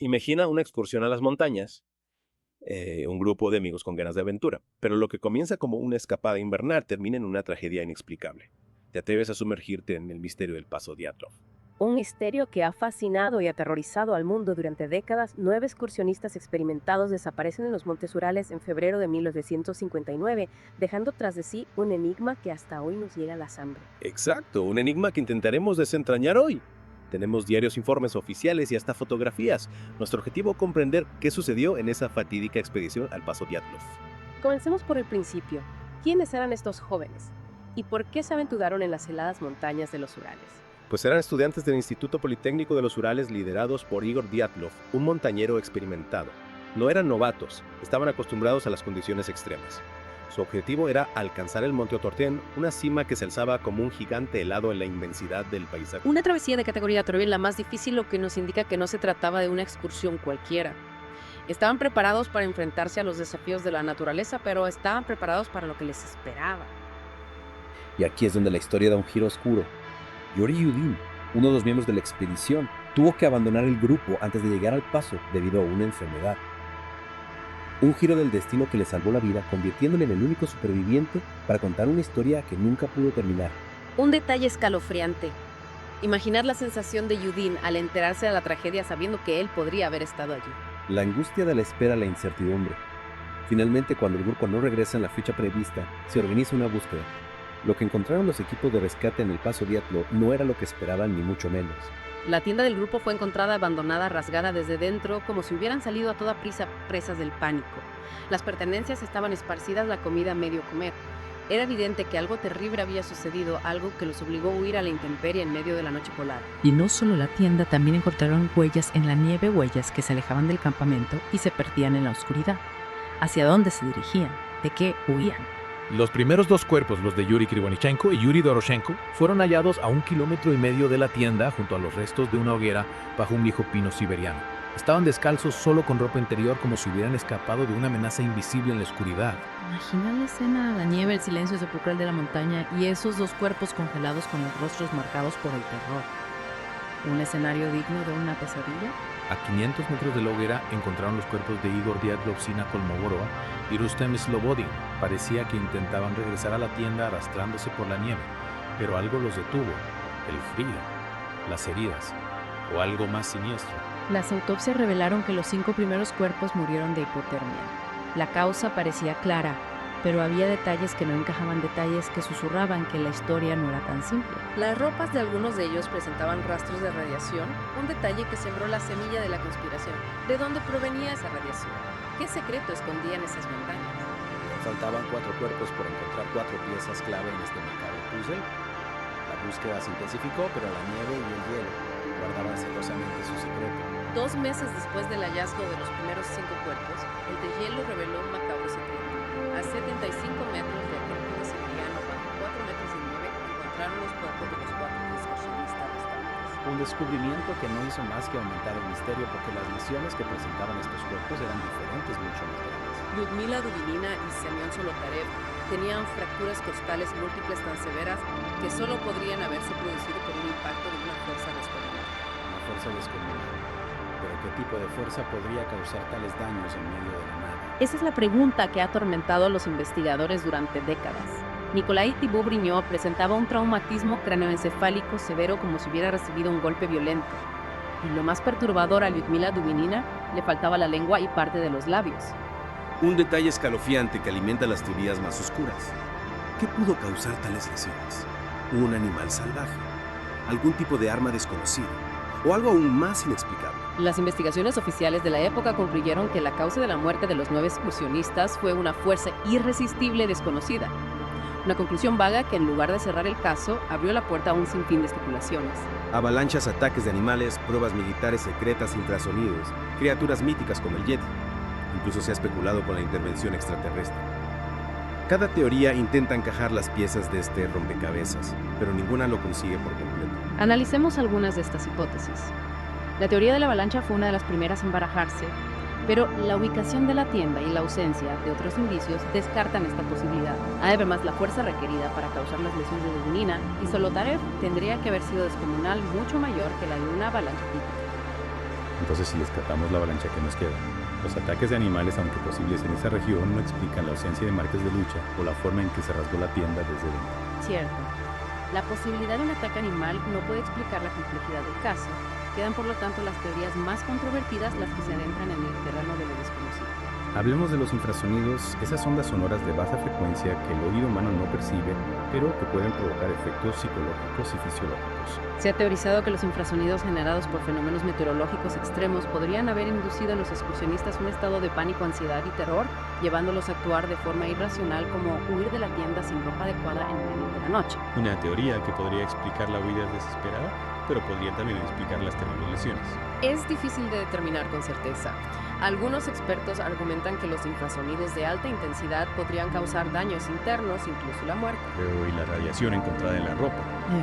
Imagina una excursión a las montañas, un grupo de amigos con ganas de aventura, pero lo que comienza como una escapada invernal termina en una tragedia inexplicable. Te atreves a sumergirte en el misterio del Paso Dyatlov. Un misterio que ha fascinado y aterrorizado al mundo durante décadas. 9 excursionistas experimentados desaparecen en los Montes Urales en febrero de 1959, dejando tras de sí un enigma que hasta hoy nos llega a la sangre. Exacto, un enigma que intentaremos desentrañar hoy. Tenemos diarios, informes oficiales y hasta fotografías. Nuestro objetivo es comprender qué sucedió en esa fatídica expedición al Paso Dyatlov. Comencemos por el principio. ¿Quiénes eran estos jóvenes? ¿Y por qué se aventuraron en las heladas montañas de los Urales? Pues eran estudiantes del Instituto Politécnico de los Urales liderados por Igor Dyatlov, un montañero experimentado. No eran novatos, estaban acostumbrados a las condiciones extremas. Su objetivo era alcanzar el Monte Otorten, una cima que se alzaba como un gigante helado en la inmensidad del paisaje. Una travesía de categoría todavía la más difícil, lo que nos indica que no se trataba de una excursión cualquiera. Estaban preparados para enfrentarse a los desafíos de la naturaleza, pero estaban preparados para lo que les esperaba. Y aquí es donde la historia da un giro oscuro. Yuri Yudin, uno de los miembros de la expedición, tuvo que abandonar el grupo antes de llegar al paso debido a una enfermedad. Un giro del destino que le salvó la vida, convirtiéndole en el único superviviente para contar una historia que nunca pudo terminar. Un detalle escalofriante. Imaginar la sensación de Yudin al enterarse de la tragedia sabiendo que él podría haber estado allí. La angustia de la espera, la incertidumbre. Finalmente, cuando el grupo no regresa en la fecha prevista, se organiza una búsqueda. Lo que encontraron los equipos de rescate en el Paso Dyatlov no era lo que esperaban, ni mucho menos. La tienda del grupo fue encontrada abandonada, rasgada desde dentro, como si hubieran salido a toda prisa, presas del pánico. Las pertenencias estaban esparcidas, la comida a medio comer. Era evidente que algo terrible había sucedido, algo que los obligó a huir a la intemperie en medio de la noche polar. Y no solo la tienda, también encontraron huellas en la nieve, huellas que se alejaban del campamento y se perdían en la oscuridad. ¿Hacia dónde se dirigían? ¿De qué huían? Los primeros dos cuerpos, los de Yuri Krivonichenko y Yuri Doroshenko, fueron hallados a 1,5 kilómetros de la tienda junto a los restos de una hoguera bajo un viejo pino siberiano. Estaban descalzos solo con ropa interior como si hubieran escapado de una amenaza invisible en la oscuridad. Imagina la escena, la nieve, el silencio sepulcral de la montaña y esos dos cuerpos congelados con los rostros marcados por el terror. ¿Un escenario digno de una pesadilla? A 500 metros de la hoguera encontraron los cuerpos de Igor Dyatlov, Sina Kolmogorova y Rustem Slobodin. Parecía que intentaban regresar a la tienda arrastrándose por la nieve, pero algo los detuvo: el frío, las heridas o algo más siniestro. Las autopsias revelaron que los 5 primeros cuerpos murieron de hipotermia. La causa parecía clara, pero había detalles que no encajaban, detalles que susurraban que la historia no era tan simple. Las ropas de algunos de ellos presentaban rastros de radiación, un detalle que sembró la semilla de la conspiración. ¿De dónde provenía esa radiación? ¿Qué secreto escondían esas montañas? Faltaban 4 cuerpos por encontrar 4 piezas clave en este macabro puzzle. La búsqueda se intensificó, pero la nieve y el hielo guardaban celosamente su secreto. 2 meses después del hallazgo de los primeros 5 cuerpos, el deshielo reveló un macabro secreto. A 75 metros de aquel pino siberiano, bajo 4 metros de nieve, encontraron los cuerpos de los 4 excursionistas restantes. Un descubrimiento que no hizo más que aumentar el misterio, porque las lesiones que presentaban estos cuerpos eran diferentes, mucho más grandes. Lyudmila Dubinina y Semyon Solotarev tenían fracturas costales múltiples tan severas que solo podrían haberse producido por un impacto de una fuerza descomunal. Una fuerza descomunal. Pero ¿qué tipo de fuerza podría causar tales daños en medio de la nada? Esa es la pregunta que ha atormentado a los investigadores durante décadas. Nikolai Thibault-Brignot presentaba un traumatismo cráneoencefálico severo, como si hubiera recibido un golpe violento. Y lo más perturbador, a Lyudmila Dubinina le faltaba la lengua y parte de los labios. Un detalle escalofriante que alimenta las teorías más oscuras. ¿Qué pudo causar tales lesiones? ¿Un animal salvaje? ¿Algún tipo de arma desconocido? ¿O algo aún más inexplicable? Las investigaciones oficiales de la época concluyeron que la causa de la muerte de los 9 excursionistas fue una fuerza irresistible desconocida. Una conclusión vaga que, en lugar de cerrar el caso, abrió la puerta a un sinfín de especulaciones. Avalanchas, ataques de animales, pruebas militares secretas, infrasonidos, criaturas míticas como el Yeti. Incluso se ha especulado con la intervención extraterrestre. Cada teoría intenta encajar las piezas de este rompecabezas, pero ninguna lo consigue por completo. Analicemos algunas de estas hipótesis. La teoría de la avalancha fue una de las primeras en barajarse, pero la ubicación de la tienda y la ausencia de otros indicios descartan esta posibilidad. Además, la fuerza requerida para causar las lesiones de Dubinina y Solotarev tendría que haber sido descomunal, mucho mayor que la de una avalancha típica. Entonces, si descartamos la avalancha que nos queda, los ataques de animales, aunque posibles en esa región, no explican la ausencia de marcas de lucha o la forma en que se rasgó la tienda desde dentro. Cierto. La posibilidad de un ataque animal no puede explicar la complejidad del caso. Quedan por lo tanto las teorías más controvertidas, las que se adentran en el terreno de lo desconocido. Hablemos de los infrasonidos, esas ondas sonoras de baja frecuencia que el oído humano no percibe, pero que pueden provocar efectos psicológicos y fisiológicos. Se ha teorizado que los infrasonidos generados por fenómenos meteorológicos extremos podrían haber inducido en los excursionistas un estado de pánico, ansiedad y terror, llevándolos a actuar de forma irracional como huir de la tienda sin ropa adecuada en medio de la noche. Una teoría que podría explicar la huida desesperada, pero podría también explicar las terribles lesiones. Es difícil de determinar con certeza. Algunos expertos argumentan que los infrasonidos de alta intensidad podrían causar daños internos, incluso la muerte. Pero ¿y la radiación encontrada en la ropa?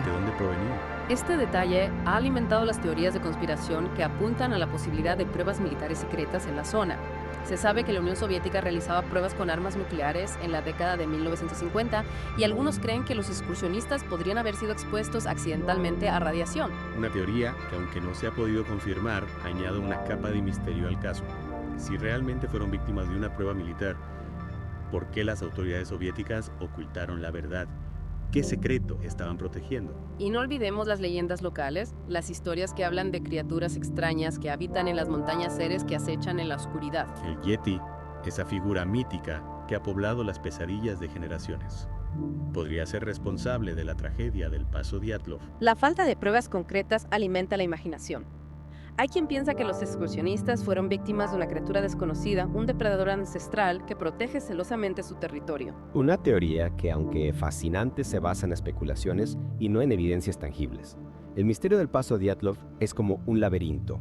¿De dónde provenía? Este detalle ha alimentado las teorías de conspiración que apuntan a la posibilidad de pruebas militares secretas en la zona. Se sabe que la Unión Soviética realizaba pruebas con armas nucleares en la década de 1950 y algunos creen que los excursionistas podrían haber sido expuestos accidentalmente a radiación. Una teoría que, aunque no se ha podido confirmar, añade una capa de misterio al caso. Si realmente fueron víctimas de una prueba militar, ¿por qué las autoridades soviéticas ocultaron la verdad? ¿Qué secreto estaban protegiendo? Y no olvidemos las leyendas locales, las historias que hablan de criaturas extrañas que habitan en las montañas, seres que acechan en la oscuridad. El Yeti, esa figura mítica que ha poblado las pesadillas de generaciones, podría ser responsable de la tragedia del Paso Dyatlov. La falta de pruebas concretas alimenta la imaginación. Hay quien piensa que los excursionistas fueron víctimas de una criatura desconocida, un depredador ancestral que protege celosamente su territorio. Una teoría que, aunque fascinante, se basa en especulaciones y no en evidencias tangibles. El misterio del Paso Dyatlov es como un laberinto,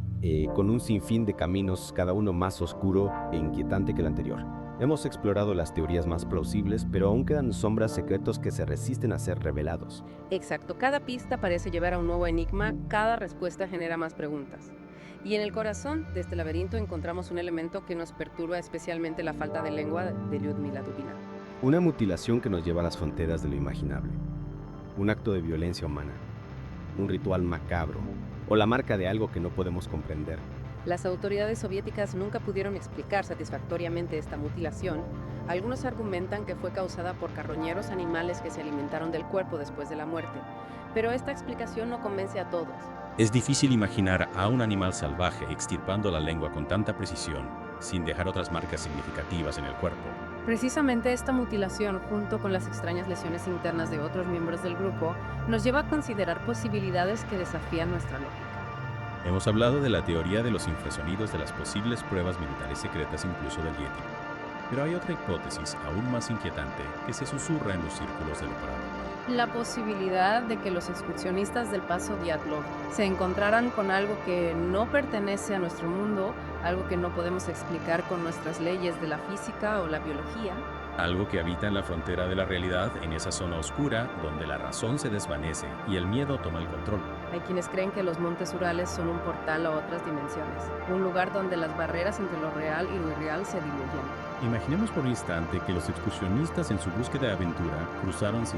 con un sinfín de caminos, cada uno más oscuro e inquietante que el anterior. Hemos explorado las teorías más plausibles, pero aún quedan sombras, secretos que se resisten a ser revelados. Exacto, cada pista parece llevar a un nuevo enigma, cada respuesta genera más preguntas. Y en el corazón de este laberinto encontramos un elemento que nos perturba, especialmente la falta de lengua de Lyudmila Dubina. Una mutilación que nos lleva a las fronteras de lo imaginable. Un acto de violencia humana. Un ritual macabro. O la marca de algo que no podemos comprender. Las autoridades soviéticas nunca pudieron explicar satisfactoriamente esta mutilación. Algunos argumentan que fue causada por carroñeros animales que se alimentaron del cuerpo después de la muerte. Pero esta explicación no convence a todos. Es difícil imaginar a un animal salvaje extirpando la lengua con tanta precisión, sin dejar otras marcas significativas en el cuerpo. Precisamente esta mutilación, junto con las extrañas lesiones internas de otros miembros del grupo, nos lleva a considerar posibilidades que desafían nuestra lógica. Hemos hablado de la teoría de los infrasonidos, de las posibles pruebas militares secretas, incluso del Yeti. Pero hay otra hipótesis aún más inquietante que se susurra en los círculos de lo paranormal. La posibilidad de que los excursionistas del Paso Dyatlov se encontraran con algo que no pertenece a nuestro mundo, algo que no podemos explicar con nuestras leyes de la física o la biología. Algo que habita en la frontera de la realidad, en esa zona oscura donde la razón se desvanece y el miedo toma el control. Hay quienes creen que los montes Urales son un portal a otras dimensiones, un lugar donde las barreras entre lo real y lo irreal se diluyen. Imaginemos por un instante que los excursionistas en su búsqueda de aventura cruzaron sin